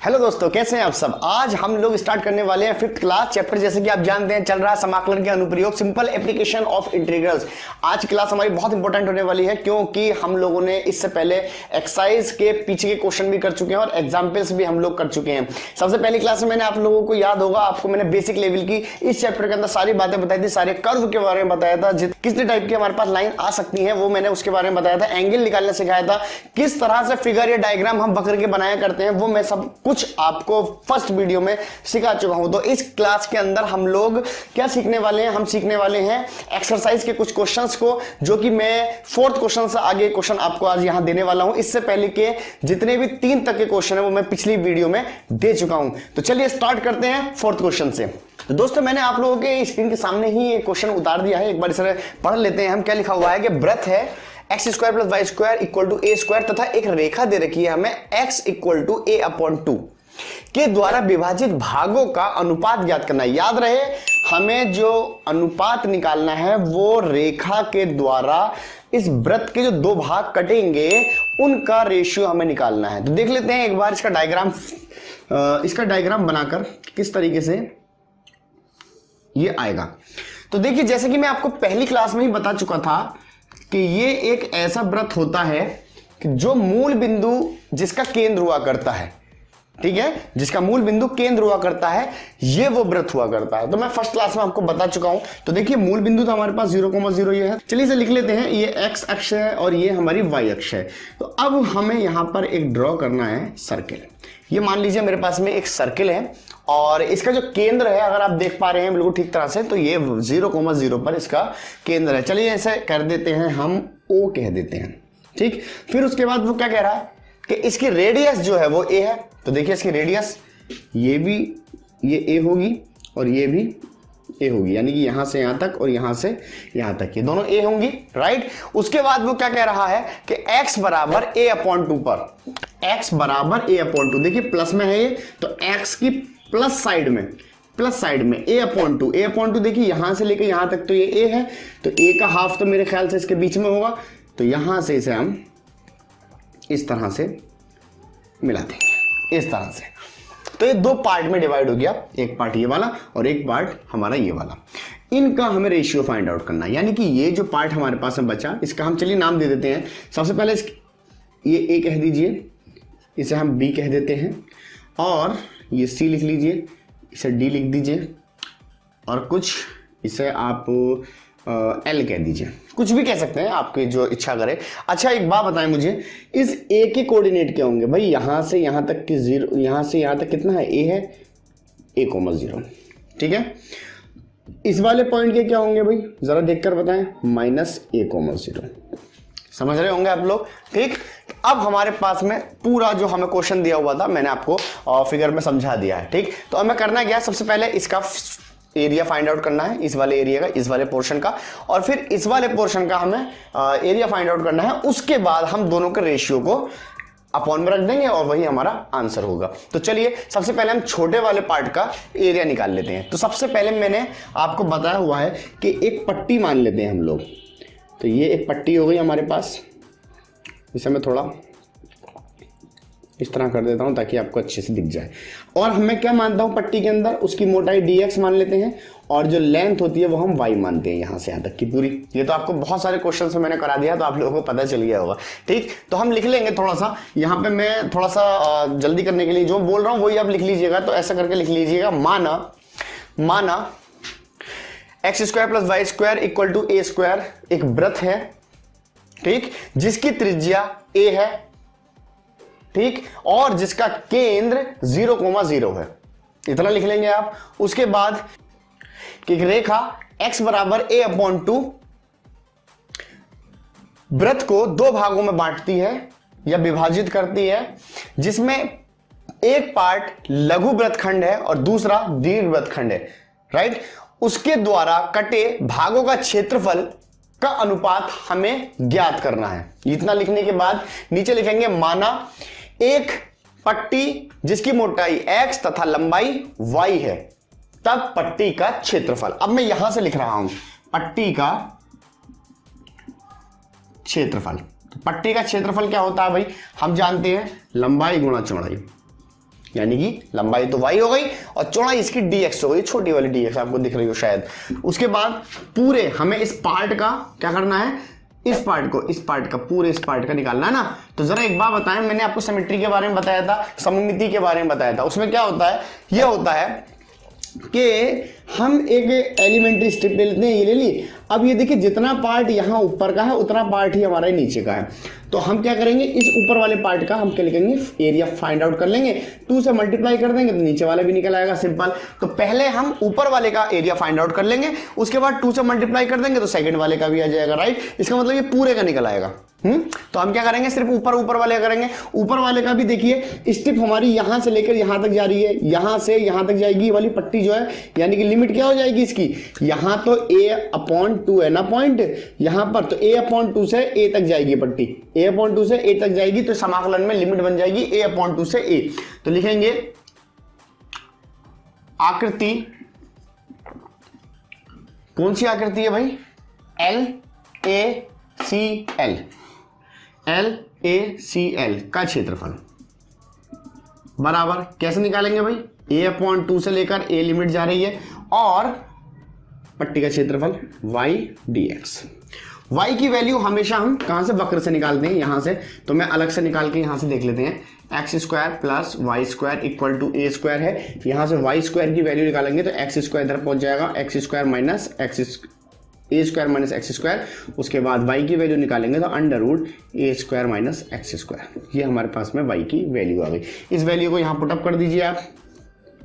Hello दोस्तों, कैसे हैं आप सब। आज हम लोग स्टार्ट करने वाले हैं 5th क्लास चैप्टर। जैसे कि आप जानते हैं चल रहा है समाकलन के अनुप्रयोग, सिंपल एप्लीकेशन ऑफ इंटीग्रल्स। आज क्लास हमारी बहुत इंपॉर्टेंट होने वाली है क्योंकि हम लोगों ने इससे पहले एक्सरसाइज के पीछे के क्वेश्चन भी कर चुके हैं और एग्जाम्पल्स भी हम लोग कर चुके हैं। सबसे पहली क्लास में मैंने आप लोगों को याद होगा, आपको मैंने बेसिक लेवल की इस चैप्टर के अंदर सारी बातें बताई थी, सारे कर्व के बारे में बताया था, कितने टाइप की हमारे पास लाइन आ सकती है वो मैंने उसके बारे में बताया था, एंगल निकालना सिखाया था, किस तरह से फिगर या डायग्राम हम वक्र के बनाया करते हैं वो मैं सब कुछ आपको फर्स्ट वीडियो में सिखा चुका हूं। तो इस क्लास के अंदर हम लोग क्या सीखने वाले हैं, हम सीखने वाले हैं एक्सरसाइज के कुछ क्वेश्चंस को, जो कि मैं 4th क्वेश्चन से आगे क्वेश्चन आपको आज यहां देने वाला हूं। इससे पहले के जितने भी 3 तक के क्वेश्चन है वो मैं पिछली वीडियो में दे चुका हूं। तो चलिए स्टार्ट करते हैं 4th क्वेश्चन से। तो दोस्तों मैंने आप लोगों के स्क्रीन के सामने ही एक क्वेश्चन उतार दिया है, एक बार इसे पढ़ लेते हैं हम। क्या लिखा हुआ है कि वृत्त है x square plus y square equal to a square तथा एक रेखा दे रखी है हमें x equal to a upon 2 के द्वारा विभाजित भागों का अनुपात ज्ञात करना है। याद रहे हमें जो अनुपात निकालना है वो रेखा के द्वारा इस वृत्त के जो 2 भाग कटेंगे उनका रेशियो हमें निकालना है। तो देख लेते हैं एक बार इसका डायग्राम बनाकर किस तरीके से ये आएगा। तो देखिए जैसे कि मैं आपको पहली क्लास में ही बता चुका था कि ये एक ऐसा वृत्त होता है कि जो मूल बिंदु जिसका केंद्र हुआ करता है, ठीक है, जिसका मूल बिंदु केंद्र हुआ करता है, ये वो वृत्त हुआ करता है। तो मैं फर्स्ट क्लास में आपको बता चुका हूं। तो देखिए मूल बिंदु तो हमारे पास 0,0 ये है। चलिए इसे लिख लेते हैं, ये x अक्ष है और ये हमारी y अक्ष है। तो अब हमें यहां पर एक ड्रॉ करना है सर्किल। ये मान लीजिए मेरे पास में एक सर्किल है और इसका जो केंद्र है, अगर आप देख पा रहे हैं बिल्कुल ठीक तरह से, तो ये 0,0 पर इसका केंद्र है। चलिए ऐसे कर देते हैं, हम O कह देते हैं, ठीक। फिर उसके बाद वो क्या कह रहा है कि इसकी रेडियस जो है वो a है। तो देखिए इसकी रेडियस ये a होगी और ये भी a होगी, यानी कि यहां से यहां तक और यहां से यहां तक, ये दोनों a होंगी, राइट। उसके बाद वो क्या कह रहा है कि x बराबर a अपॉन 2 पर, x बराबर a अपॉन 2, देखिए प्लस में है ये, तो x की प्लस साइड में a अपॉन 2 देखिए यहां से लेकर यहां तक तो ये a है, तो a का हाफ तो मेरे ख्याल से इसके बीच में होगा, तो यहां से इसे हम इस तरह से मिला देंगे, इस तरह से। तो ये 2 पार्ट में डिवाइड हो गया, एक पार्ट ये वाला और एक पार्ट हमारा ये वाला। इनका हमें रेशियो फाइंड आउट करना है, यानी कि ये जो पार्ट हमारे पास में बचा, इसका हम चलिए नाम दे देते हैं। सबसे पहले ये a कह दीजिए, इसे हम b कह देते हैं, और ये c लिख लीजिए, इसे d लिख दीजिए, और कुछ इसे आप L कह दीजिए, कुछ भी कह सकते हैं, आपकी जो इच्छा करे। अच्छा एक बात बताएं मुझे, इस a के कोऑर्डिनेट क्या होंगे भाई? यहां से यहां तक की 0, यहां से यहां तक कितना है? a है a,0, ठीक है। इस वाले पॉइंट के क्या होंगे भाई, जरा देखकर बताएं, -a,0। समझ रहे होंगे आप लोग, ठीक। अब हमारे पास में पूरा जो हमें क्वेश्चन दिया हुआ था मैंने आपको फिगर में समझा दिया है, ठीक। तो हमें करना क्या है, सबसे पहले इसका एरिया फाइंड आउट करना है, इस वाले एरिया का, इस वाले पोर्शन का, और फिर इस वाले पोर्शन का हमें एरिया फाइंड आउट करना है। उसके बाद हम दोनों के रेशियो को अपॉन में रख देंगे और वही हमारा आंसर होगा। तो चलिए सबसे पहले हम छोटे वाले पार्ट का एरिया निकाल लेते हैं। तो सबसे पहले मैंने आपको बताया हुआ है कि एक पट्टी मान लेते हैं हम लोग। तो ये एक पट्टी हो गई हमारे पास, इसे मैं थोड़ा इस तरह कर देता हूं ताकि आपको अच्छे से दिख जाए। और मैं क्या मानता हूं पट्टी के अंदर, उसकी मोटाई dx मान लेते हैं और जो लेंथ होती है वो हम y मानते हैं, यहां से यहां तक की पूरी। ये तो आपको बहुत सारे क्वेश्चन से मैंने करा दिया तो आप लोगों को पता चल गया होगा, ठीक। तो हम लिख लेंगे थोड़ा सा, यहां पे मैं थोड़ा सा जल्दी करने के लिए जो बोल रहा हूं वही आप लिख लीजिएगा। तो ऐसा करके लिख लीजिएगा, माना x square plus y square equal to a square एक वृत्त है, ठीक, जिसकी त्रिज्या a है, ठीक, और जिसका केंद्र 0,0 है, इतना लिख लेंगे आप। उसके बाद कि रेखा x बराबर a अपॉन 2 वृत्त को 2 भागों में बांटती है या विभाजित करती है, जिसमें एक पार्ट लघु वृत्तखंड है और दूसरा दीर्घ वृत्तखंड है, राइट। उसके द्वारा कटे भागों का क्षेत्रफल का अनुपात हमें ज्ञात करना है। इतना लिखने के बाद नीचे लिखेंगे, माना एक पट्टी जिसकी मोटाई x तथा लंबाई y है, तब पट्टी का क्षेत्रफल। अब मैं यहां से लिख रहा हूं पट्टी का क्षेत्रफल। तो पट्टी का क्षेत्रफल क्या होता है भाई, हम जानते हैं लंबाई गुणा चौड़ाई, यानी कि लंबाई तो y हो गई और चौड़ाई इसकी dx हो गई, छोटी वाली dx आपको दिख रही हो शायद। उसके बाद पूरे हमें इस पार्ट का क्या करना है, इस पार्ट का पूरे इस पार्ट का निकालना है ना। तो जरा एक बात बताएं, मैंने आपको सिमेट्री के बारे में बताया था, सममिति के बारे में बताया था, उसमें क्या होता है, यह होता है कि हम एक एलिमेंट्री स्ट्रिप ले लेते हैं, ये ले ली। अब ये देखिए जितना पार्ट यहाँ ऊपर का है उतना पार्ट ही हमारा नीचे का है। तो हम क्या करेंगे, इस ऊपर वाले पार्ट का हम क्या लिखेंगे, एरिया फाइंड आउट कर लेंगे, 2 से मल्टीप्लाई कर देंगे तो नीचे वाला भी निकल आएगा, सिंपल। तो पहले हम ऊपर वाले का एरिया फाइंड आउट कर लेंगे, उसके बाद 2 से मल्टीप्लाई कर देंगे तो सेकंड वाले का भी आ जाएगा, राइट। इसका मतलब ये पूरे का निकल आएगा। तो हम क्या करेंगे, सिर्फ ऊपर वाले का करेंगे। ऊपर वाले का भी देखिए स्ट्रिप हमारी यहां से लेकर यहां तक जा रही है, यहां से यहां तक जाएगी, ये वाली पट्टी जो है, यानी कि लिमिट क्या हो जाएगी इसकी, यहां तो a/2 है ना पॉइंट, यहां पर तो a/2 से a तक जाएगी पट्टी, a/2 से a तक जाएगी, तो समाकलन में लिमिट बन जाएगी a/2 से a। तो लिखेंगे आकृति, कौन सी आकृति है भाई, LACL का क्षेत्रफल बराबर, कैसे निकालेंगे भाई, a/2 से लेकर a लिमिट जा रही है और पट्टी का क्षेत्रफल y dx। y की वैल्यू हमेशा हम कहां से, वक्र से निकालते हैं, यहां से। तो मैं अलग से निकाल के यहां से देख लेते हैं, x² + y² = a² है, यहां से y² की वैल्यू निकालेंगे तो x² इधर पहुंच जाएगा, x² - x², उसके बाद y की वैल्यू निकालेंगे तो √a² - x²। ये हमारे पास में y की वैल्यू आ गई। इस वैल्यू को यहाँ पुटअप कर दीजिए आप,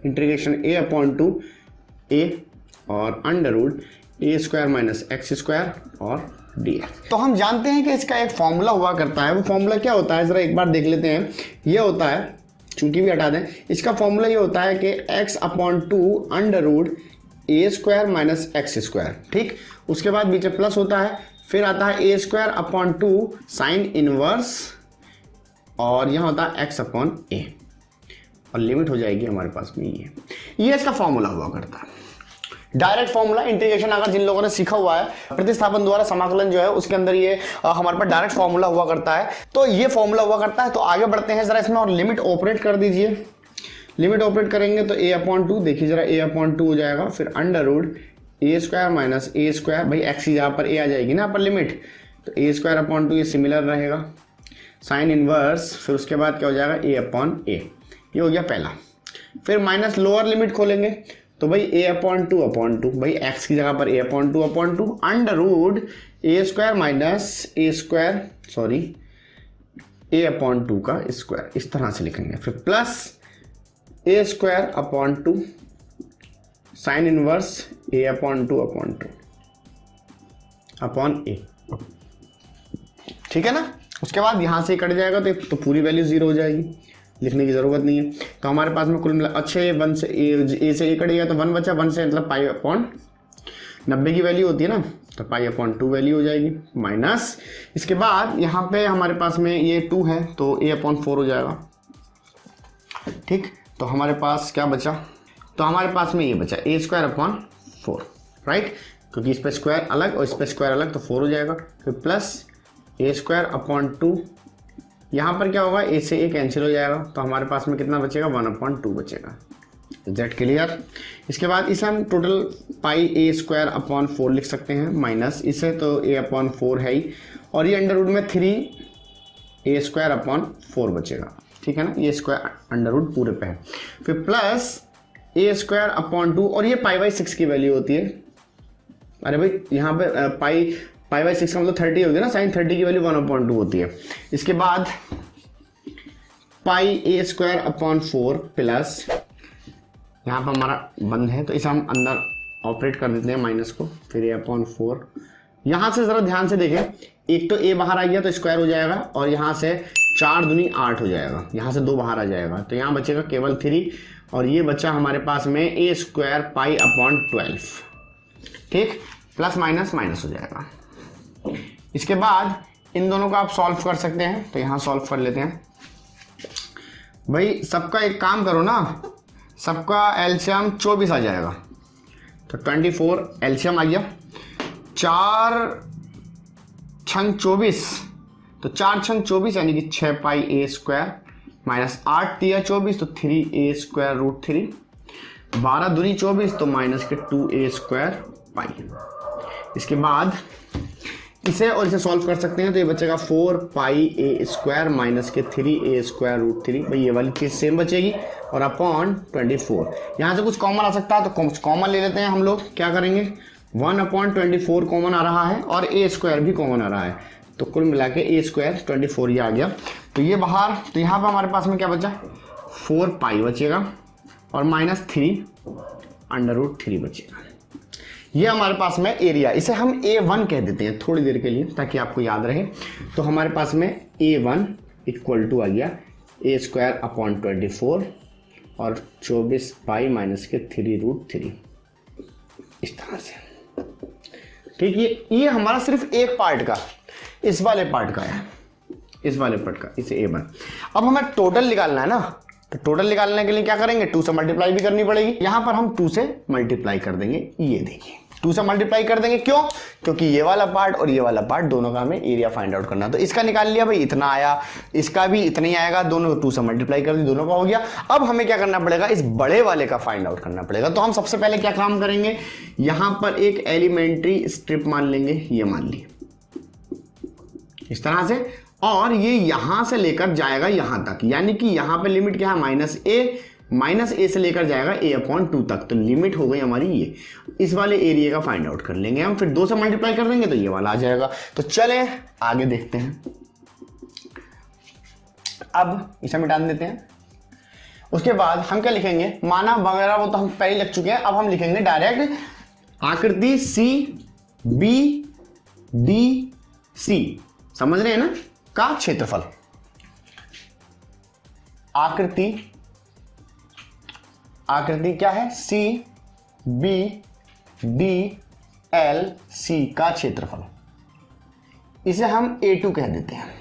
इंटीग्रेशन a/2 a और √a² - x² और dx। तो हम जानते हैं कि इसका एक फॉर्मूला हुआ करता है, वो फॉर्मूला क्या होता है, जरा एक बार देख लेते हैं। ये होता है, चूंकि भी हटा दें, इसका फॉर्मूला ये होता है कि x/2 √a² - x², ठीक। उसके बाद नीचे प्लस होता है, फिर आता है a²/2 साइन इनवर्स, और यहाँ होता है x/a, और लिमिट हो जाएगी हमारे पास में ये इसका फॉर्मूला हुआ करता है। डायरेक्ट फॉर्मूला, इंटीग्रेशन अगर जिन लोगों ने सीखा हुआ है, प्रतिस्थापन द्वारा समाकलन जो है उसके अंदर ये हमारे पास डायरेक्ट फॉर्मूला हुआ करता है। तो ये फॉर्मूला हुआ करता है। तो आगे बढ़ते हैं जरा इसमें, और लिमिट ऑपरेट कर दीजिए। लिमिट ऑपरेट करेंगे तो a/2, देखिए जरा a/2 हो जाएगा, फिर √a² - a², भाई x यहाँ पर a आ जाएगी ना पर लिमिट, तो a²/2 ये सिमिलर रहेगा, साइन इनवर्स, फिर उसके बाद क्या हो जाएगा a/a, ये हो गया पहला। फिर माइनस लोअर लिमिट खोलेंगे तो भाई a/2/2, भाई x की जगह पर a/2/2 √a² का स्क्वायर, इस तरह से लिखेंगे। फिर plus a²/2 sine inverse a/2/2 upon a, ठीक है ना। उसके बाद यहां से कट जाएगा तो पूरी वैल्यू 0 हो जाएगी, लिखने की जरूरत नहीं है। तो हमारे पास में कुल मिला, अच्छा ये 1 से a से a कटेगा तो 1 बचा, 1 से मतलब π/90 की वैल्यू होती है ना, तो π/2 वैल्यू हो जाएगी, माइनस इसके बाद यहाँ पे हमारे पास में ये 2 है तो a/4 हो जाएगा, ठीक। तो हमारे पास क्या बचा, तो हमारे पास में ये बचा a²/4, राइट, क्योंकि इस पे स्क्वायर अलग और इस पे स्क्वायर अलग, तो 4 हो जाएगा। फिर प्लस a²/2, यहाँ पर क्या होगा, a से a कैंसिल हो जाएगा, तो हमारे पास में कितना बचेगा, 1/2 बचेगा। That clear. इसके बाद इसे हम टोटल πa²/4 लिख सकते हैं, माइनस इसे तो a/4 है ही, और ये अंडर रूट में 3a²/4 बचेगा, ठीक है ना, ये स्क्वायर अंडर रूट पूरे पे है। फिर प्लस a²/2, और ये π/6 की वैल्यू होती है, अरे भाई यहाँ पे π/6 का मतलब 30 होगी ना, साइन 30 की वैल्यू 1/2 होती है। इसके बाद πa²/4 प्लस, यहाँ पर हमारा बंद है तो इसे हम अंदर ऑपरेट कर देते हैं माइनस को, फिर a/4। यहाँ से ज़रा ध्यान से देखें, एक तो a बाहर आ गया तो स्क्वायर हो जाएगा, और यहाँ से 4 दूनी 8 हो जाएगा, यहाँ से 2 बाहर आ जाएगा, तो यहाँ बचेगा केवल 3, और ये बच्चा हमारे पास में a² π/12, ठीक, प्लस माइनस माइनस हो जाएगा। इसके बाद इन दोनों का आप सॉल्व कर सकते हैं, तो यहाँ सॉल्व कर लेते हैं। भाई सबका एक काम करो ना, सबका एलसीएम 24 आ जाएगा, तो 24 एलसीएम आ गया, 4 छंग 24, तो 4 छंग 24 यानी कि 6πa² माइनस 8 तिया 24 तो 3a स्क्वायर रूट 3, 12 दूनी 24 तो माइनस के 2a स्क्वायर पाई। इसके बाद इसे और इसे सॉल्व कर सकते हैं तो ये बचेगा 4 पाई a स्क्वायर माइनस के 3a स्क्वायर रूट 3। भाई ये वाली चीज़ सेम बचेगी और अपॉन 24। यहाँ से कुछ कॉमन आ सकता है तो कुछ कॉमन ले लेते हैं हम लोग। क्या करेंगे 1/24 कॉमन आ रहा है और a स्क्वायर भी कॉमन आ रहा है, तो कुल मिला के a स्क्वायर 24 ये आ गया। तो ये बाहर, तो यहाँ पर हमारे पास में क्या बचा 4 पाई बचेगा और माइनस 3 अंडर रूट 3 बचेगा। ये हमारे पास में एरिया, इसे हम A1 कह देते हैं थोड़ी देर के लिए ताकि आपको याद रहे। तो हमारे पास में A1 इक्वल टू आ गया a स्क्वायर अपॉन 24 और 24 पाई माइनस के 3 रूट 3, इस तरह से। ठीक, ये हमारा सिर्फ एक पार्ट का, इस वाले पार्ट का है, इस वाले पार्ट का, इसे A1। अब हमें टोटल निकालना है ना, तो टोटल निकालने के लिए क्या करेंगे 2 से मल्टीप्लाई भी करनी पड़ेगी। यहां पर हम 2 से मल्टीप्लाई कर देंगे, ये देखिए 2 से मल्टीप्लाई कर देंगे। क्यों? क्योंकि ये वाला पार्ट और ये वाला पार्ट दोनों का हमें एरिया फाइंड आउट करना है। तो इसका निकाल लिया भाई, इतना आया, इसका भी इतना ही आएगा, दोनों को 2 से मल्टीप्लाई कर दी, दोनों का हो गया। अब हमें क्या करना पड़ेगा, इस बड़े वाले का फाइंड आउट करना पड़ेगा। तो हम सबसे पहले क्या काम करेंगे, यहां पर एक एलिमेंट्री स्ट्रिप मान लेंगे, ये मान ली इस तरह से, और ये यहां से लेकर जाएगा यहां तक, यानी कि यहां पे लिमिट क्या है माइनस ए से लेकर जाएगा a/2 तक। तो लिमिट हो गई हमारी ये, इस वाले एरिया का फाइंड आउट कर लेंगे हम, फिर 2 से मल्टीप्लाई कर देंगे तो ये वाला आ जाएगा। तो चले आगे देखते हैं। अब इसे मिटा देते हैं। उसके बाद हम क्या लिखेंगे, माना वगैरह वो तो हम पहले लिख चुके हैं। अब हम लिखेंगे डायरेक्ट आकृति सी बी डी सी, समझ रहे हैं ना, का क्षेत्रफल। आकृति क्या है, C B D L C का क्षेत्रफल, इसे हम A2 कह देते हैं।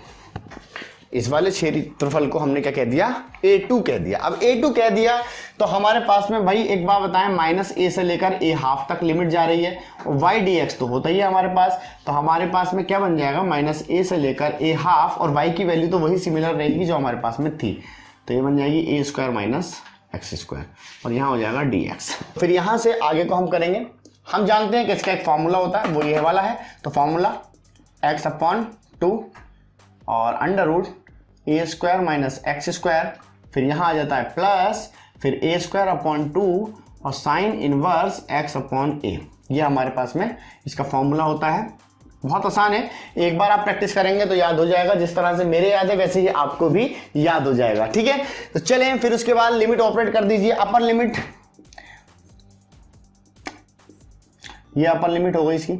इस वाले क्षेत्रफल को हमने क्या कह दिया, A2 कह दिया। अब A2 कह दिया तो हमारे पास में भाई एक बार बताएं, माइनस a से लेकर a½ तक लिमिट जा रही है, y dx तो होता ही है हमारे पास। तो हमारे पास में क्या बन जाएगा, माइनस a से लेकर a½ और y की वैल्यू तो वही सिमिलर रहेगी जो हमारे पास में थी। तो ये बन जाएगी a square minus x square और यहाँ हो जाएगा dx। फिर यहाँ से आगे को हम करेंगे, हम जानते हैं कि इसका एक फॉर्मूला होता है, वो ये वाला है। तो फॉर्मूला x/2 और under root a square minus x square, फिर यहाँ आ जाता है प्लस, फिर a स्क्वायर अपॉन 2 और साइन इनवर्स x/a। ये हमारे पास में इसका फॉर्मूला होता है। बहुत आसान है, एक बार आप प्रैक्टिस करेंगे तो याद हो जाएगा। जिस तरह से मेरे याद है वैसे ही आपको भी याद हो जाएगा। ठीक है, तो चलें फिर उसके बाद लिमिट ऑपरेट कर दीजिए। अपर लिमिट, ये अपर लिमिट हो गई इसकी,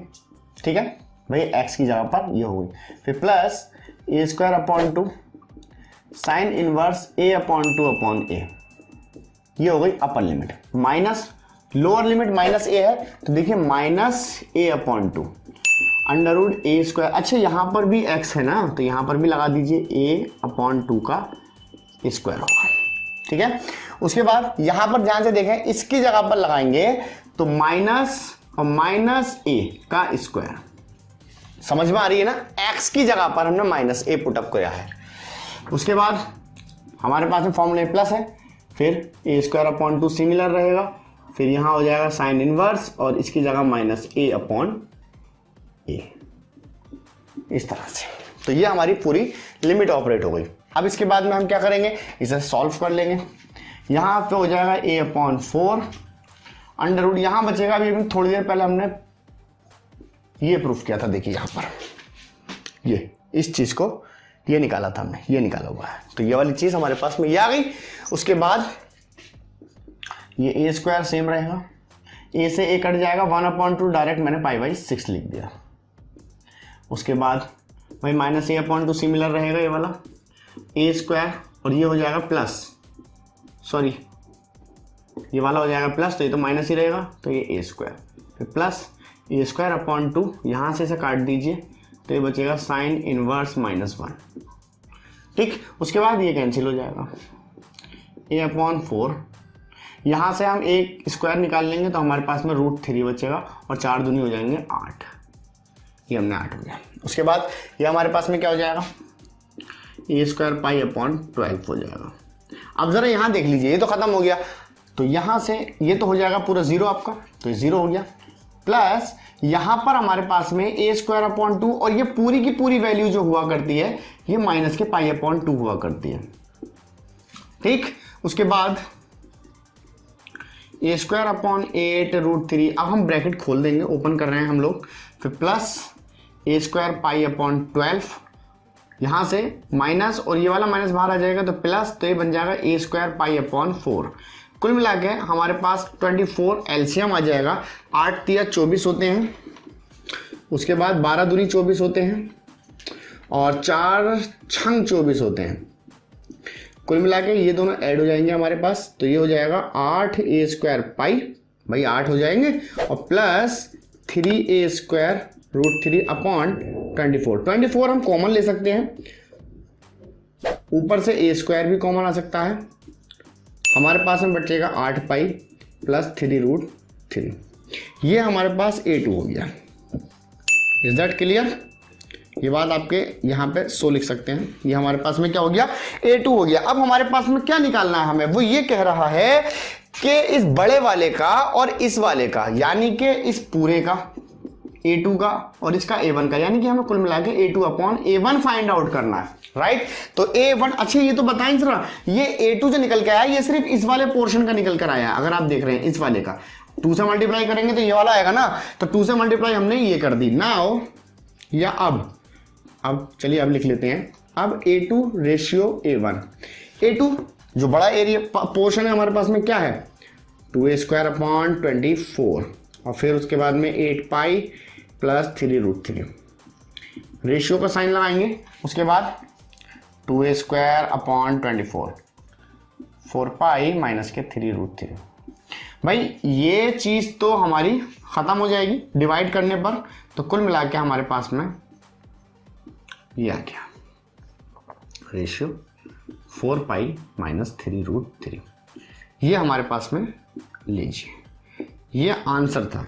ठीक है भाई, x की जगह पर ये हो गई। फिर plus a square upon 2 sine inverse a/2 upon a, ये हो गई upper limit. Minus lower limit minus a है, तो देखिए minus a/2 under root a square. अच्छा यहाँ पर भी x है ना, तो यहाँ पर भी लगा दीजिए a/2 का स्क्वायर होगा। ठीक है, उसके बाद यहाँ पर ध्यान से देखें, इसकी जगह पर लगाएंगे तो माइनस और माइनस a का स्क्वायर। समझ में आ रही है ना, x की जगह पर हमने माइनस a पुटअप किया है। उसके बाद हमारे पास में फॉर्मूला प्लस है, फिर a स्क्वायर अपॉन 2 सिमिलर रहेगा, फिर यहाँ हो जाएगा साइन इनवर्स और इसकी जगह माइनस a/a, इस तरह से। तो ये हमारी पूरी लिमिट ऑपरेट हो गई। अब इसके बाद में हम क्या करेंगे, इसे सॉल्व कर लेंगे। यहाँ पे हो जाएगा a/4 अंडर रूट, यहाँ बचेगा अभी थोड़ी देर पहले हमने ये प्रूफ किया था, देखिए यहाँ पर ये इस चीज को ये निकाला था हमने, ये निकाला हुआ है। तो ये वाली चीज हमारे पास में ये आ गई। उसके बाद ये a स्क्वायर सेम रहेगा, a से a कट जाएगा, 1/2 डायरेक्ट मैंने π/6 लिख दिया। उसके बाद भाई माइनस a/2 सिमिलर रहेगा, ये वाला a स्क्वायर और ये हो जाएगा प्लस, सॉरी ये वाला हो जाएगा प्लस, तो ये तो माइनस ही रहेगा, तो ये a स्क्वायर, फिर प्लस a स्क्वायर अपॉन 2, यहाँ से इसे काट दीजिए तो ये बचेगा साइन इनवर्स -1। ठीक, उसके बाद ये कैंसिल हो जाएगा, a/4, यहाँ से हम एक स्क्वायर निकाल लेंगे तो हमारे पास में √3 बचेगा और 4 दूनी हो जाएंगे 8, ये हमने 8 हो गया। उसके बाद ये हमारे पास में क्या हो जाएगा, ए स्क्वायर पाई अपॉन 12 हो जाएगा। अब जरा यहां देख लीजिए, ये तो खत्म हो गया, तो यहां से ये तो हो जाएगा पूरा जीरो आपका, तो ये जीरो हो गया, प्लस यहां पर हमारे पास में ए स्क्वायर अपॉन 2 और ये पूरी की पूरी वैल्यू जो हुआ करती है ये माइनस के पाई अपॉन 2 हुआ करती है। ठीक, उसके बाद ए स्क्वायर अपॉन 8√3, अब हम ब्रैकेट खोल देंगे, ओपन कर रहे हैं हम लोग, फिर प्लस ए स्क्वायर पाई अपॉन 12, यहां से माइनस और ये वाला माइनस बाहर आ जाएगा तो प्लस, तो ये बन जाएगा ए स्क्वायर पाई अपॉन 4। कुल मिला के हमारे पास 24 एलसीएम आ जाएगा, 8 तिया 24 होते हैं, उसके बाद 12 दूनी 24 होते हैं और 4 छंग 24 होते हैं। कुल मिला के ये दोनों ऐड हो जाएंगे हमारे पास, तो ये हो जाएगा 8 ए स्क्वायर पाई, भाई 8 हो जाएंगे, और प्लस 3 ए स्क्वायर √3 अपॉन 24 हम कॉमन ले सकते हैं, ऊपर से ए स्क्वायर भी कॉमन आ सकता है, हमारे पास में बचेगा 8 पाई प्लस 3√3, ये हमारे पास A2 हो गया। Is that clear? ये बात आपके यहाँ पे 100 लिख सकते हैं, ये हमारे पास में क्या हो गया, A2 हो गया। अब हमारे पास में क्या निकालना है हमें, वो ये कह रहा है कि इस बड़े वाले का और इस वाले का, यानी कि इस पूरे का A2 का और इसका A1 का, यानी कि हमें कुल मिला के A2 upon A1 find out करना है, राइट। तो A1, अच्छा ये तो बताएं जरा, ये A2 जो निकल के आया ये सिर्फ इस वाले पोर्शन का निकल कर आया, अगर आप देख रहे हैं इस वाले का 2 से मल्टीप्लाई करेंगे तो ये वाला आएगा ना, तो 2 से मल्टीप्लाई हमने ये कर दी नाउ, या अब चलिए अब लिख लेते हैं, अब A2 रेशियो A1, A2 जो बड़ा एरिया पोर्शन है हमारे पास में क्या है 2a स्क्वायर अपॉन 24, और फिर उसके बाद में 8 पाई प्लस 3√3, रेशियो का साइन लगाएंगे, उसके बाद 2a square upon 24, 4 pi minus के 3√3। भाई ये चीज़ तो हमारी ख़त्म हो जाएगी डिवाइड करने पर, तो कुल मिला के हमारे पास में ये आ गया रेशियो 4 पाई माइनस 3√3, ये हमारे पास में लीजिए, ये आंसर था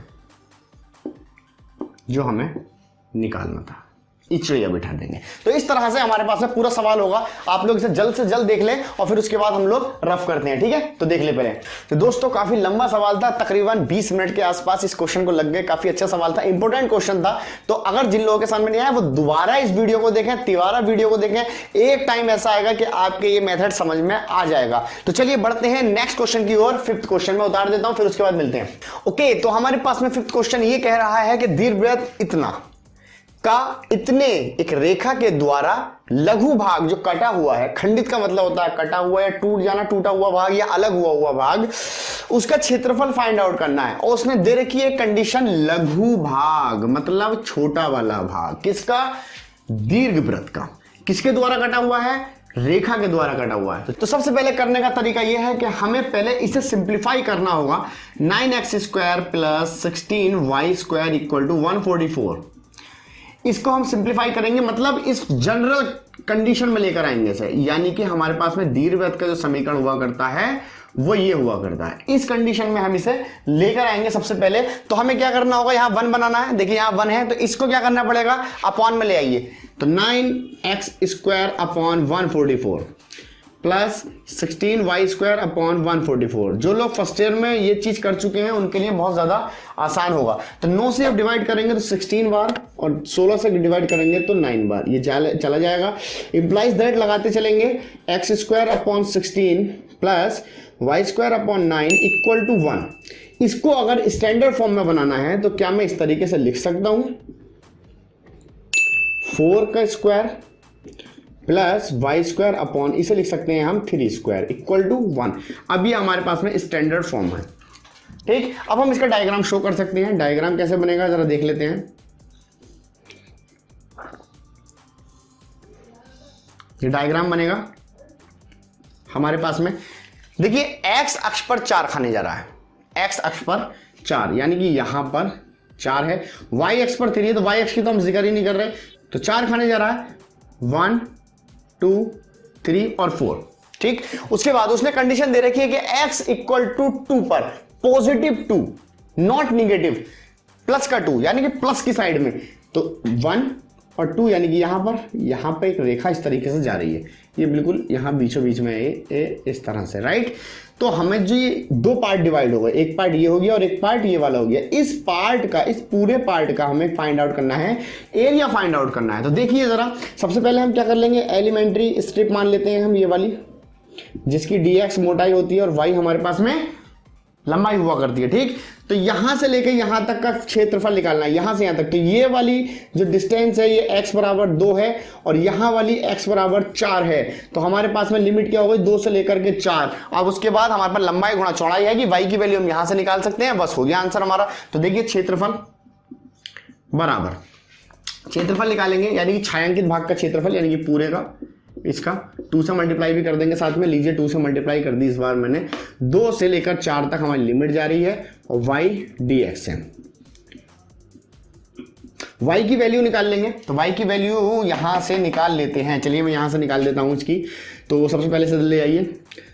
जो हमें निकालना था, इचड़िया बिठा देंगे। तो इस तरह से हमारे पास में पूरा सवाल होगा, आप लोग इसे जल्द से जल्द देख लें और फिर उसके बाद हम लोग रफ करते हैं, ठीक है। तो देख ले पहले। तो दोस्तों काफी लंबा सवाल था, तकरीबन 20 मिनट के आसपास इस क्वेश्चन को लग गए, काफी अच्छा सवाल था, इंपॉर्टेंट क्वेश्चन था। तो अगर जिन लोगों के सामने नहीं आया वो दोबारा इस वीडियो को देखें, तिवारा वीडियो को देखें, एक टाइम ऐसा आएगा कि आपके ये मेथड समझ में आ जाएगा। तो चलिए बढ़ते हैं नेक्स्ट क्वेश्चन की ओर। 5th क्वेश्चन में उतार देता हूं, फिर उसके बाद मिलते हैं। ओके, तो हमारे पास में 5th क्वेश्चन ये कह रहा है कि दीर्घवृत्त इतना का इतने एक रेखा के द्वारा लघु भाग जो कटा हुआ है, खंडित का मतलब होता है कटा हुआ या टूट जाना, टूटा हुआ भाग या अलग हुआ भाग, उसका क्षेत्रफल फाइंड आउट करना है। और उसने दे रखी है कंडीशन लघु भाग मतलब छोटा वाला भाग, किसका, दीर्घवृत्त का, किसके द्वारा कटा हुआ है, रेखा के द्वारा कटा हुआ है। तो सबसे पहले करने का तरीका यह है कि हमें पहले इसे सिंप्लीफाई करना होगा। 9x square plus 16y square equal to 144, इसको हम सिंप्लीफाई करेंगे, मतलब इस जनरल कंडीशन में लेकर आएंगे इसे, यानी कि हमारे पास में दीर्घवृत्त का जो समीकरण हुआ करता है वो ये हुआ करता है। इस कंडीशन में हम इसे लेकर आएंगे सबसे पहले। तो हमें क्या करना होगा, यहां 1 बनाना है, देखिए यहां 1 है, तो इसको क्या करना पड़ेगा, अपॉन में ले आइए। तो 9x square upon 144 plus 16y square upon 144। जो लोग फर्स्ट ईयर में ये चीज कर चुके हैं उनके लिए बहुत ज्यादा आसान होगा। तो 9 से अब डिवाइड करेंगे तो 16 बार, और 16 से डिवाइड करेंगे तो 9 बार, ये चला जाएगा। इंप्लाइज दैट लगाते चलेंगे, x square upon 16 plus y square upon 9 equal to 1। इसको अगर स्टैंडर्ड फॉर्म में बनाना है तो क्या मैं इस तरीके से लिख सकता हूं, 4 का square plus y square upon, इसे लिख सकते हैं हम 3 स्क्वायर इक्वल टू 1। अब ये हमारे पास में स्टैंडर्ड फॉर्म है, ठीक। अब हम इसका डायग्राम शो कर सकते हैं। डायग्राम कैसे बनेगा जरा देख लेते हैं। ये डायग्राम बनेगा हमारे पास में, देखिए एक्स अक्ष पर 4 खाने जा रहा है, एक्स अक्ष पर 4 यानी कि यहां पर 4 है, वाई अक्ष पर 3 है, तो वाई अक्ष की तो हम जिक्र ही नहीं कर रहे, तो 4 खाने जा रहा है, 1 2 3 और 4, ठीक। उसके बाद उसने कंडीशन दे रखी है कि x इक्वल टू 2 पर पॉजिटिव 2 नॉट निगेटिव, प्लस का 2 यानी कि प्लस की साइड में, तो 1 और 2, यानी कि यहाँ पर एक रेखा इस तरीके से जा रही है, ये बिल्कुल यहाँ बीचों बीच में है इस तरह से, राइट। तो हमें जो ये दो पार्ट डिवाइड हो गए, एक पार्ट ये हो गया और एक पार्ट ये वाला हो गया, इस पूरे पार्ट का हमें फाइंड आउट करना है, एरिया फाइंड आउट करना है। तो देखिए जरा, सबसे पहले हम क्या कर लेंगे, एलिमेंट्री स्ट्रिप मान लेते हैं हम ये वाली, जिसकी dx मोटाई होती है और y हमारे पास में लंबाई हुआ करती है, ठीक। तो यहां से लेकर यहां तक का क्षेत्रफल निकालना है, यहां से यहां तक। तो ये वाली जो डिस्टेंस है ये x बराबर 2 है और यहां वाली x बराबर 4 है। तो हमारे पास में लिमिट क्या हो गई, 2 से लेकर के 4। अब उसके बाद हमारे पास लंबाई गुणा चौड़ाई है कि y की वैल्यू हम यहां से निकाल सकते हैं, बस हो गया आंसर हमारा। तो देखिए क्षेत्रफल बराबर, क्षेत्रफल निकालेंगे यानी कि छायांकित भाग का क्षेत्रफल, यानी कि पूरे का, इसका 2 से मल्टीप्लाई भी कर देंगे साथ में। लीजिए 2 से मल्टीप्लाई कर दी इस बार मैंने, 2 से लेकर 4 तक हमारी लिमिट जा रही है और y dx है। y की वैल्यू निकाल लेंगे, तो y की वैल्यू यहां से निकाल लेते हैं। चलिए मैं यहां से निकाल देता हूं इसकी। तो सबसे पहले से ले आइए,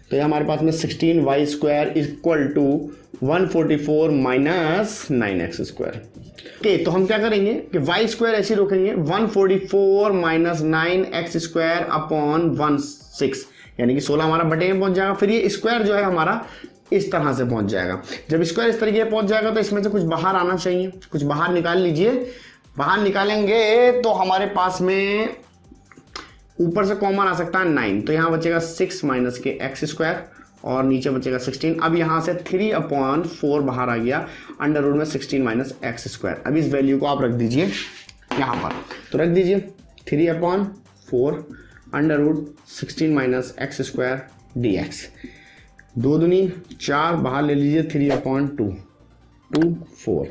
तो ये हमारे पास में 16y² equal to 144 minus 9x²। Okay, तो हम क्या करेंगे कि y² ऐसे रखेंगे 144 माइनस 9x² अपॉन 16, यानी कि 16 हमारा बटे में पहुंच जाएगा। फिर ये स्क्वायर जो है हमारा इस तरह से पहुंच जाएगा। जब स्क्वायर इस तरीके से पहुंच जाएगा तो इसमें से कुछ बाहर आना चाहिए, कुछ बाहर निकाल लीजिए। बाहर निकालेंगे तो हमारे पास में ऊपर से कॉमन आ सकता है 9, तो यहाँ बचेगा 6 माइनस के x² और नीचे बचेगा 16। अब यहाँ से 3/4 बाहर आ गया, अंडर रूट में 16 माइनस x²। अब इस वैल्यू को आप रख दीजिए यहाँ पर, तो रख दीजिए 3/4 under root 16 minus x² dx। 2 दूनी 4 बाहर ले लीजिए, 3/2 2 4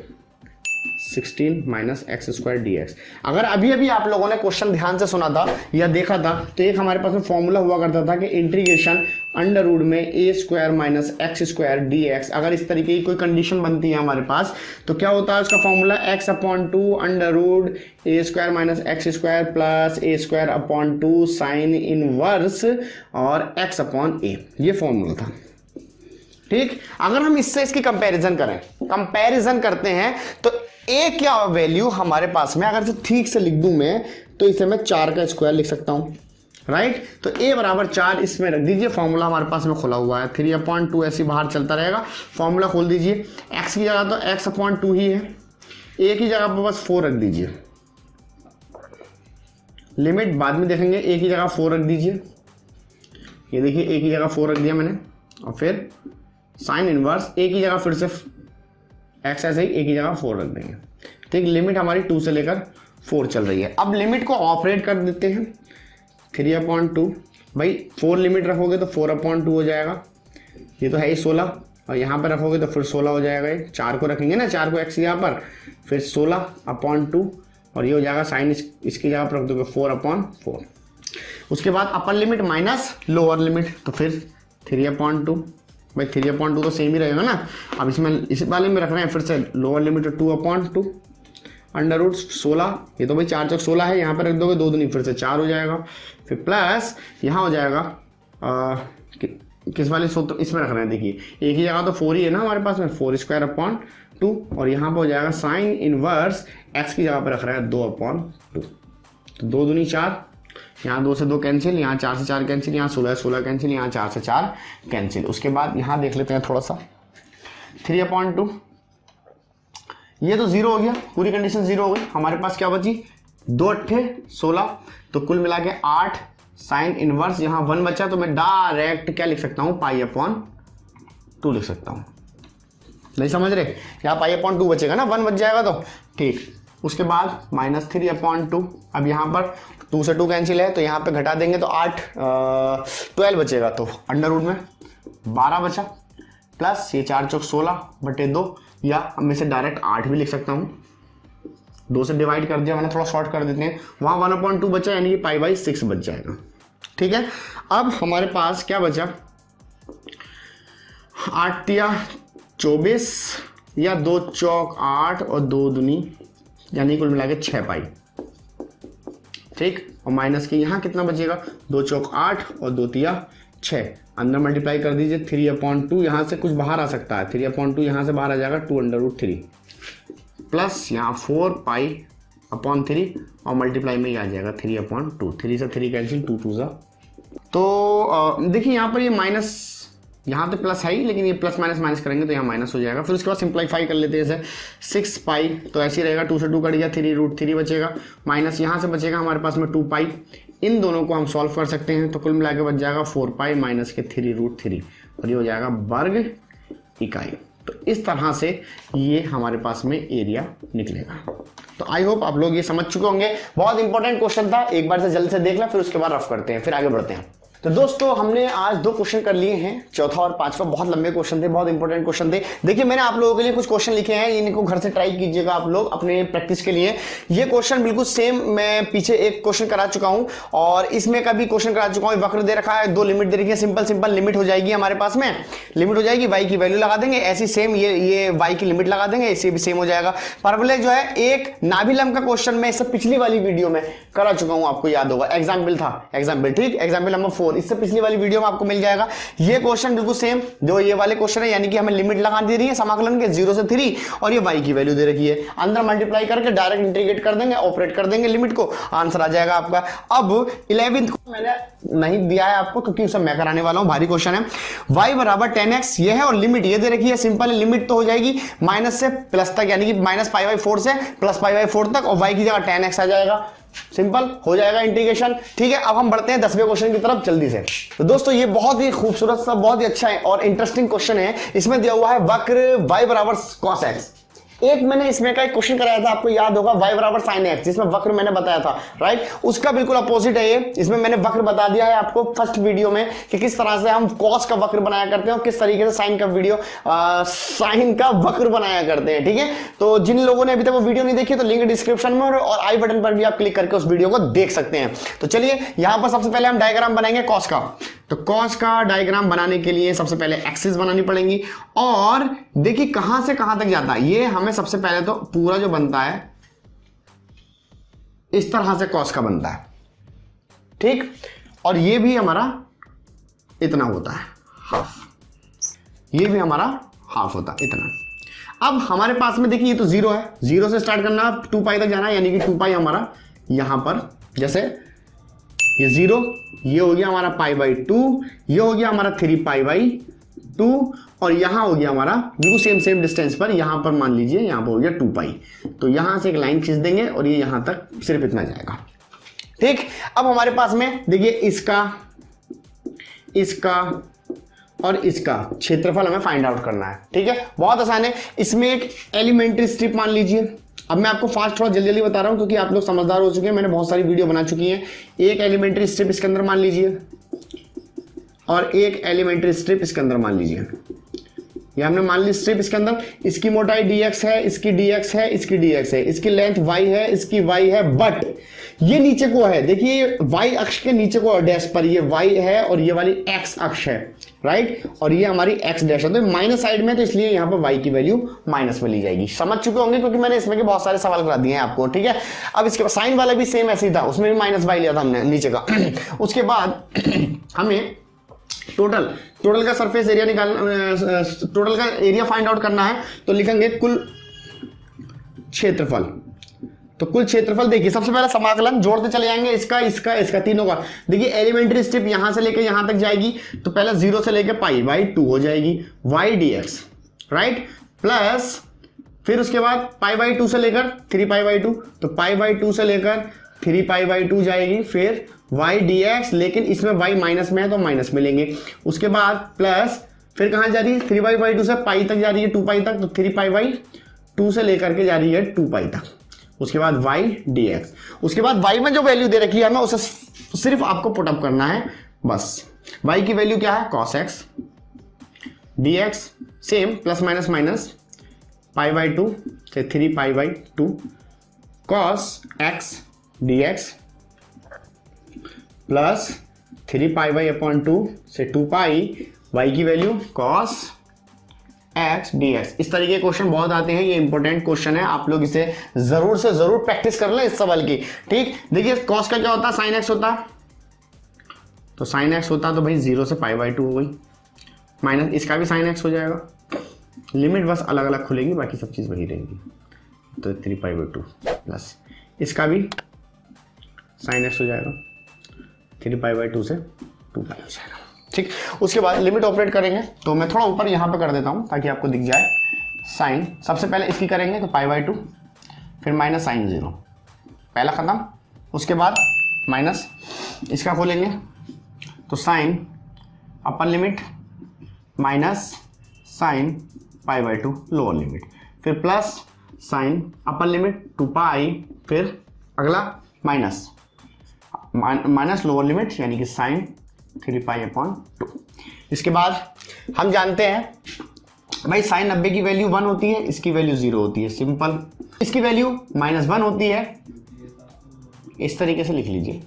16 माइनस x² dx। अगर अभी अभी आप लोगों ने क्वेश्चन ध्यान से सुना था या देखा था तो एक हमारे पास में फॉर्मूला हुआ करता था कि इंटीग्रेशन अंडर रूट में a² माइनस x² dx। अगर इस तरीके की कोई कंडीशन बनती है हमारे पास तो क्या होता है उसका formula x/2 under root a² minus x² plus a²/2 sine inverse और x/a, ये फॉर्मूला था, ठीक। अगर हम इससे इसकी कंपैरिजन करते हैं तो a क्या वैल्यू हमारे पास में, अगर ठीक से लिख दूं मैं तो इसे मैं 4 का स्क्वायर लिख सकता हूं, राइट। तो a बराबर 4 इसमें रख दीजिए। फॉर्मूला हमारे पास में खुला हुआ है, 3/2 ऐसे बाहर चलता रहेगा। फॉर्मूला खोल दीजिए, x की जगह तो x/2 ही है, a की जगह पर बस 4 रख दीजिए। लिमिट बाद में देखेंगे, a की जगह 4 रख दीजिए। ये देखिए a की जगह 4 रख दिया मैंने, और फिर साइन इनवर्स a की जगह फिर से x ऐसे ही a की जगह 4 रख देंगे, ठीक। लिमिट हमारी 2 से लेकर 4 चल रही है। अब लिमिट को ऑपरेट कर देते हैं, 3/2 भाई 4 लिमिट रखोगे तो 4/2 हो जाएगा, ये तो है ही 16, और यहाँ पर रखोगे तो फिर 16 हो जाएगा। ये 4 को रखेंगे ना, 4 को x यहाँ पर, फिर 16/2 और ये हो जाएगा साइन इसकी जगह पर रख दोगे 4/4। उसके बाद अपर लिमिट माइनस लोअर लिमिट, तो फिर 3/2 भाई 3/2 तो सेम ही रहेगा ना। अब इसमें इस वाले में रख रहे हैं फिर से लोअर लिमिट 2/2 अंडर रूट 16, ये तो भाई 4 चौक 16 है, यहाँ पर रख दोगे 2 दूनी फिर से 4 हो जाएगा। फिर प्लस यहाँ हो जाएगा किस वाले सूत्र इसमें रख रहे हैं, देखिए एक ही जगह तो 4 ही है ना हमारे पास में, 4² और यहाँ पर हो जाएगा साइन इनवर्स x की जगह पर रख रहे हैं 2/2। तो 2 दूनी 4, यहाँ 2 से 2 कैंसिल, यहाँ 4 से 4 कैंसिल, यहाँ 16 कैंसिल, यहाँ 4 से 4 कैंसिल। उसके बाद यहाँ देख लेते हैं थोड़ा सा, 3/2 ये तो 0 हो गया, पूरी कंडीशन 0 हो गई। हमारे पास क्या बची, 2 8 16, तो कुल मिला के 8 साइन इनवर्स, यहाँ 1 बचा तो मैं डायरेक्ट क्या लिख सकता हूँ, π/2 लिख सकता हूँ। नहीं समझ रहे, यहाँ π/2 बचेगा ना, 1 बच जाएगा तो ठीक। उसके बाद माइनस 3/2, अब यहाँ पर 2 से 2 कैंसिल है तो यहाँ पे घटा देंगे तो 12 बचेगा, तो अंडर रूट में 12 बचा, प्लस ये 4 चौक 16/2, या अब मैं इसे डायरेक्ट 8 भी लिख सकता हूँ। 2 से डिवाइड कर दिया मैंने, थोड़ा शॉर्ट कर देते हैं, वहाँ 1/2 बचा यानी कि π/6 बच जाएगा, ठीक है। अब हमारे पास क्या बचा, 8 तिया 24 या 2 चौक 8 और 2 दूनी यानी कुल मिला के 6 पाई, ठीक। और माइनस के यहाँ कितना बचेगा, 2 चौक 8 और 2 तिया 6, अंदर मल्टीप्लाई कर दीजिए। 3/2 यहाँ से कुछ बाहर आ सकता है, 3/2 यहाँ से बाहर आ जाएगा 2 अंडर रूट 3 प्लस यहाँ 4 पाई अपॉन 3 और मल्टीप्लाई में ये आ जाएगा 3/2, 3 से 3 कैंसिल, 2 2 सा। तो देखिए यहाँ पर ये माइनस, यहाँ तो प्लस है ही, लेकिन ये प्लस माइनस माइनस करेंगे तो यहाँ माइनस हो जाएगा। फिर उसके बाद सिंप्लीफाई कर लेते हैं जैसे 6 पाई, तो ऐसे ही रहेगा, 2 से 2 कट गया, 3√3 बचेगा, माइनस यहाँ से बचेगा हमारे पास में 2 पाई। इन दोनों को हम सॉल्व कर सकते हैं, तो कुल मिला के बच जाएगा 4 पाई माइनस के 3√3 और ये हो जाएगा वर्ग इकाई। तो इस तरह से ये हमारे पास में एरिया निकलेगा। तो आई होप आप लोग ये समझ चुके होंगे। बहुत इंपॉर्टेंट क्वेश्चन था, एक बार से जल्द से देख लें, फिर उसके बाद रफ करते हैं, फिर आगे बढ़ते हैं। तो दोस्तों हमने आज 2 क्वेश्चन कर लिए हैं, चौथा और पांचवा। बहुत लंबे क्वेश्चन थे, बहुत इंपॉर्टेंट क्वेश्चन थे। देखिए मैंने आप लोगों के लिए कुछ क्वेश्चन लिखे हैं, इनको घर से ट्राई कीजिएगा आप लोग अपने प्रैक्टिस के लिए। ये क्वेश्चन बिल्कुल सेम मैं पीछे एक क्वेश्चन करा चुका हूं और इसमें का भी क्वेश्चन करा चुका हूं। वक्र दे रखा है, 2 लिमिट दे रखी है, सिंपल लिमिट हो जाएगी हमारे पास में, लिमिट हो जाएगी, y की वैल्यू लगा देंगे, ऐसी सेम ये y की लिमिट लगा देंगे, इससे भी सेम हो जाएगा। परवलय जो है एक नाभिलंब का क्वेश्चन मैं इससे पिछली वाली वीडियो में करा चुका हूं, आपको याद होगा, एग्जाम्पल था, एग्जाम्पल, ठीक, एग्जाम्पल नंबर 4, इससे पिछली वाली वीडियो में आपको मिल जाएगा। ये क्वेश्चन बिल्कुल सेम जो ये वाले क्वेश्चन है, यानी कि हमें लिमिट लगा दे रही है समाकलन के 0 से 3 और ये y की वैल्यू दे रखी है, अंदर मल्टीप्लाई करके डायरेक्ट इंटीग्रेट कर देंगे, ऑपरेट कर देंगे लिमिट को, आंसर आ जाएगा आपका। अब 11th को मैंने नहीं दिया है आपको क्योंकि उसे मैं कराने वाला हूं, भारी क्वेश्चन है। y बराबर 10x ये है और लिमिट ये दे रखी है, सिंपल लिमिट तो हो जाएगी माइनस से प्लस तक, यानी कि -π/4 से +π/4 तक, और y की जगह 10x आ जाएगा, सिंपल हो जाएगा इंटीग्रेशन। ठीक है, अब हम बढ़ते हैं 10वें क्वेश्चन की तरफ जल्दी से। तो दोस्तों ये बहुत ही खूबसूरत सा, बहुत ही अच्छा है और इंटरेस्टिंग क्वेश्चन है। इसमें दिया हुआ है वक्र y बराबर cos x। एक मैंने इसमें का एक क्वेश्चन कराया था, आपको याद होगा, y बराबर sin x, जिसमें वक्र मैंने बताया था, राइट, उसका बिल्कुल अपोजिट है ये। इसमें मैंने वक्र बता दिया है आपको फर्स्ट वीडियो में कि किस तरह से हम cos का वक्र बनाया करते हैं और किस तरीके से sin का वक्र बनाया करते हैं। ठीक है, तो जिन लोगों ने अभी तक वो वीडियो नहीं देखी तो लिंक डिस्क्रिप्शन में और आई बटन पर भी आप क्लिक करके उस वीडियो को देख सकते हैं। तो चलिए यहां पर सबसे पहले हम डायग्राम बनाएंगे cos का। तो cos का डायग्राम बनाने के लिए सबसे पहले एक्सिस बनानी पड़ेगी और देखिए कहां से कहां तक जाता है। ये हमें सबसे पहले तो पूरा जो बनता है इस तरह से cos का बनता है, ठीक, और ये भी हमारा इतना होता है हाफ, ये भी हमारा हाफ होता है इतना। अब हमारे पास में देखिए ये तो 0 है, 0 से स्टार्ट करना, 2 पाई तक जाना है, यानी कि 2 पाई हमारा यहां पर, जैसे ये 0, ये हो गया हमारा π/2, ये हो गया हमारा 3π/2 और यहां हो गया हमारा बिल्कुल सेम डिस्टेंस पर, यहां पर मान लीजिए यहां पर हो गया 2 पाई। तो यहां से एक लाइन खींच देंगे और ये यहां तक सिर्फ इतना जाएगा, ठीक। अब हमारे पास में देखिए इसका और इसका क्षेत्रफल हमें फाइंड आउट करना है, ठीक है, बहुत आसान है। इसमें एक एलिमेंट्री स्ट्रिप मान लीजिए, अब मैं आपको फास्ट थोड़ा जल्दी बता रहा हूं क्योंकि आप लोग समझदार हो चुके हैं, मैंने बहुत सारी वीडियो बना चुकी है। एक एलिमेंट्री स्ट्रिप इसके अंदर मान लीजिए और एक एलिमेंट्री स्ट्रिप इसके अंदर मान लीजिए। ये हमने मान ली स्ट्रिप इसके अंदर, इसकी मोटाई dx है, इसकी dx है, इसकी dx है, इसकी लेंथ y है, इसकी y है, बट ये नीचे को है, देखिए y अक्ष के नीचे को डैश पर ये y है और ये वाली x अक्ष है, राइट, और ये हमारी x डैश है, तो माइनस साइड में, तो इसलिए यहाँ पर y की वैल्यू माइनस में ली जाएगी। समझ चुके होंगे क्योंकि मैंने इसमें के बहुत सारे सवाल करा दिए हैं आपको, ठीक है। अब इसके बाद साइन वाला भी सेम ऐसे ही था, उसमें भी -y लिया था हमने नीचे का। उसके बाद हमें टोटल का सरफेस एरिया निकालना, टोटल का एरिया फाइंड आउट करना है, तो लिखेंगे कुल क्षेत्रफल। तो कुल क्षेत्रफल देखिए सबसे पहले समाकलन जोड़ते चले जाएंगे, इसका तीनों का। देखिए एलिमेंट्री स्ट्रिप यहां से लेकर यहां तक जाएगी, तो पहले 0 से लेकर π/2 हो जाएगी y dx, राइट, प्लस फिर उसके बाद π/2 से लेकर 3π/2, तो π/2 से लेकर 3π/2 जाएगी, फिर y dx, लेकिन इसमें y माइनस में है तो माइनस में लेंगे। उसके बाद प्लस फिर कहां जा रही है, 3π/2 से पाई तक जा रही है, 2 पाई तक, तो 3π/2 से लेकर के जा रही है 2 पाई तक। उसके बाद y dx, उसके बाद y में जो वैल्यू दे रखी है हमें उसे सिर्फ आपको पुटअप करना है बस। y की वैल्यू क्या है, cos x dx same plus minus π/2 से 3π/2 cos x dx प्लस 3π/2 से 2 पाई, y की वैल्यू cos x dx। इस तरीके के क्वेश्चन बहुत आते हैं, ये इंपॉर्टेंट क्वेश्चन है, आप लोग इसे जरूर से जरूर प्रैक्टिस कर लें इस सवाल की, ठीक। देखिए cos का क्या होता है, sin x होता, तो sin x होता तो भाई 0 से π/2 हो गई, माइनस इसका भी sin x हो जाएगा, लिमिट बस अलग अलग खुलेगी, बाकी सब चीज वही रहेगी, तो 3π/2 प्लस इसका भी sin x हो जाएगा 3π/2 से 2π हो जाएगा। ठीक, उसके बाद लिमिट ऑपरेट करेंगे तो मैं थोड़ा ऊपर यहाँ पे कर देता हूँ ताकि आपको दिख जाए। साइन सबसे पहले इसकी करेंगे तो π/2, फिर माइनस साइन 0, पहला खत्म। उसके बाद माइनस इसका खोलेंगे तो sine upper limit minus sine π/2 lower limit, फिर प्लस साइन अपर लिमिट 2π, फिर अगला माइनस माइनस लोअर लिमिट यानी कि साइन 3π/2। इसके बाद हम जानते हैं भाई साइन 90 की वैल्यू 1 होती है, इसकी वैल्यू 0 होती है, सिंपल। इसकी वैल्यू -1 होती है, इस तरीके से लिख लीजिए,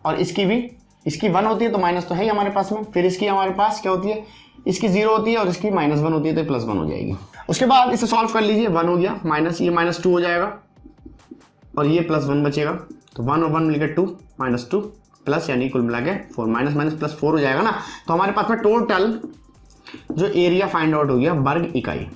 और इसकी भी, इसकी 1 होती है तो माइनस तो है ही हमारे पास में, फिर इसकी हमारे पास क्या होती है, इसकी 0 होती है और इसकी -1 होती है तो +1 हो जाएगी। उसके बाद इसे सॉल्व कर लीजिए, 1 हो गया, माइनस ये -2 हो जाएगा और ये +1 बचेगा, तो 1 और 1 मिलकर 2, -2 प्लस यानी कुल मिला के 4, माइनस माइनस प्लस 4 हो जाएगा ना। तो हमारे पास में टोटल जो एरिया फाइंड आउट हो गया वर्ग इकाई।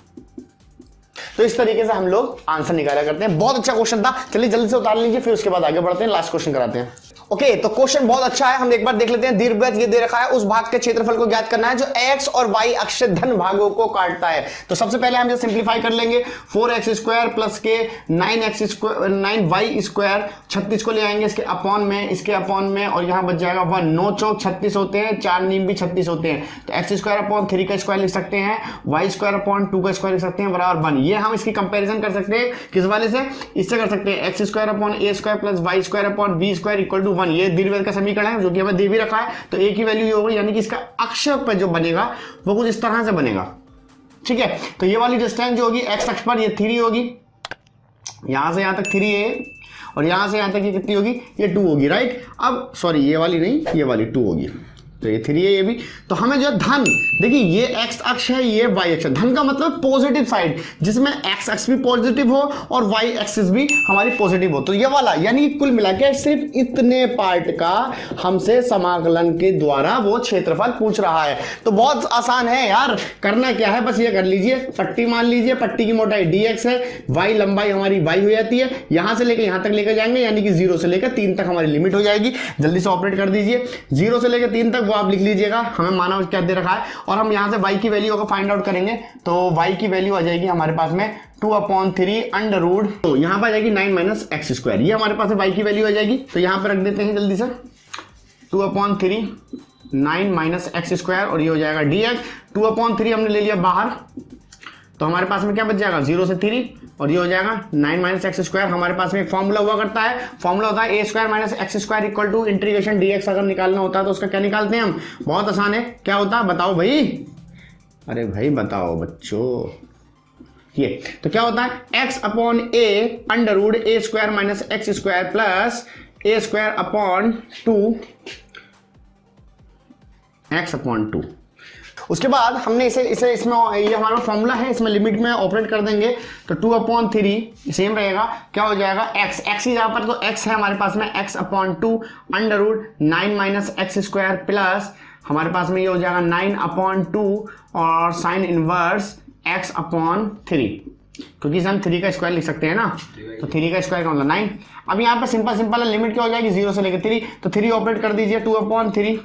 तो इस तरीके से हम लोग आंसर निकाला करते हैं। बहुत अच्छा क्वेश्चन था, चलिए जल्दी से उतार लीजिए, फिर उसके बाद आगे बढ़ते हैं, लास्ट क्वेश्चन कराते हैं। ओके, तो क्वेश्चन बहुत अच्छा है, हम एक बार देख लेते हैं। दीर्घवृत्त ये दे रखा है, उस भाग के क्षेत्रफल को ज्ञात करना है जो x और y अक्ष से धन भागों को काटता है। तो सबसे पहले हम जो सिंप्लीफाई कर लेंगे, 4x² प्लस के 9y स्क्वायर, 36 को ले आएंगे इसके अपॉन में, इसके अपॉन में, और यहां बच जाएगा 1, 9 चौक 36 होते हैं, 4 नीम भी 36 होते हैं, तो x²/3 का स्क्वायर लिख सकते हैं, y²/2 का स्क्वायर लिख सकते हैं बराबर 1। ये हम इसकी कंपेरिजन कर सकते हैं किस वाले से, इससे कर सकते हैं, x²/a² plus y²/b² equal to 1। ये दीर्घवृत्त का समीकरण है जो कि हमें दे भी रखा है, तो एक ही वैल्यू ये होगी, यानी कि इसका अक्ष पर जो बनेगा वो कुछ इस तरह से बनेगा। ठीक है, तो ये वाली डिस्टेंस जो होगी x अक्ष पर ये 3 होगी, यहां से यहां तक 3 है, और यहां से यहां तक ये कितनी होगी, ये 2 होगी, राइट। अब सॉरी ये वाली नहीं, ये वाली 2 होगी, तो ये 3 है ये भी। तो हमें जो धन, देखिए ये x अक्ष है, ये y अक्ष है, धन का मतलब पॉजिटिव साइड, जिसमें x अक्ष भी पॉजिटिव हो और y एक्सिस भी हमारी पॉजिटिव हो, तो ये वाला, यानी कुल मिला के सिर्फ इतने पार्ट का हमसे समाकलन के द्वारा वो क्षेत्रफल पूछ रहा है। तो बहुत आसान है यार, करना क्या है, बस ये कर लीजिए, पट्टी मान लीजिए, पट्टी की मोटाई dx है, y लंबाई हमारी y हो जाती है, यहां से लेकर यहां तक लेकर जाएंगे, यानी कि 0 से लेकर 3 तक हमारी लिमिट हो जाएगी। जल्दी से ऑपरेट कर दीजिए, 0 से लेकर 3 तक वो आप लिख लीजिएगा, हमें माना क्या दे रखा है, और हम यहां से y की वैल्यू को फाइंड आउट करेंगे, तो y की वैल्यू आ जाएगी हमारे पास में 2/3 अंडर रूट, तो यहां पर आ जाएगी 9 - x², ये हमारे पास y की वैल्यू आ जाएगी। तो यहां पर रख देते हैं जल्दी से, 2/3 9 - x², और ये हो जाएगा dx। 2/3 हमने ले लिया बाहर, तो हमारे पास में क्या बच जाएगा, 0 से 3, और ये हो जाएगा 9 - x²। हमारे पास में एक फॉर्मूला हुआ करता है, फॉर्मूला होता है a² - x² equal to integration dx। अगर निकालना होता है तो उसका क्या निकालते हैं हम, बहुत आसान है, क्या होता है बताओ भाई, अरे भाई बताओ बच्चों, ये तो क्या होता है, x/a under root a² - x² plus a²/2 x/2। उसके बाद हमने इसे इसमें, ये हमारा फॉर्मूला है, इसमें लिमिट में ऑपरेट कर देंगे, तो 2/3 सेम रहेगा, क्या हो जाएगा, x ही यहाँ पर, तो x है हमारे पास में, x/2 under root 9 - x² plus हमारे पास में ये हो जाएगा 9/2 और साइन इनवर्स x/3, क्योंकि हम 3 का स्क्वायर लिख सकते हैं ना, तो 3 का स्क्वायर का मतलब 9। अब यहाँ पर सिंपल है, लिमिट क्या हो जाएगी, 0 से लेकर 3, तो 3 ऑपरेट कर दीजिए, 2/3,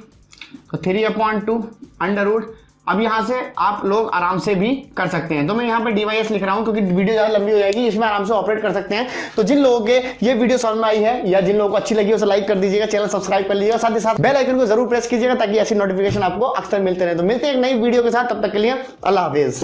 तो 3/2 अंडर रूट। अब यहां से आप लोग आराम से भी कर सकते हैं, तो मैं यहां पे dys लिख रहा हूं क्योंकि वीडियो ज्यादा लंबी हो जाएगी, इसमें आराम से ऑपरेट कर सकते हैं। तो जिन लोगों के ये वीडियो समझ में आई है या जिन लोगों को अच्छी लगी उसे लाइक कर दीजिएगा, चैनल सब्सक्राइब कर लीजिएगा, साथ ही साथ बेल आइकन को जरूर प्रेस कीजिएगा ताकि ऐसी नोटिफिकेशन आपको अक्सर मिलते रहे। तो मिलते हैं एक नई वीडियो के साथ, तब तक के लिए अल्लाह हाफिज।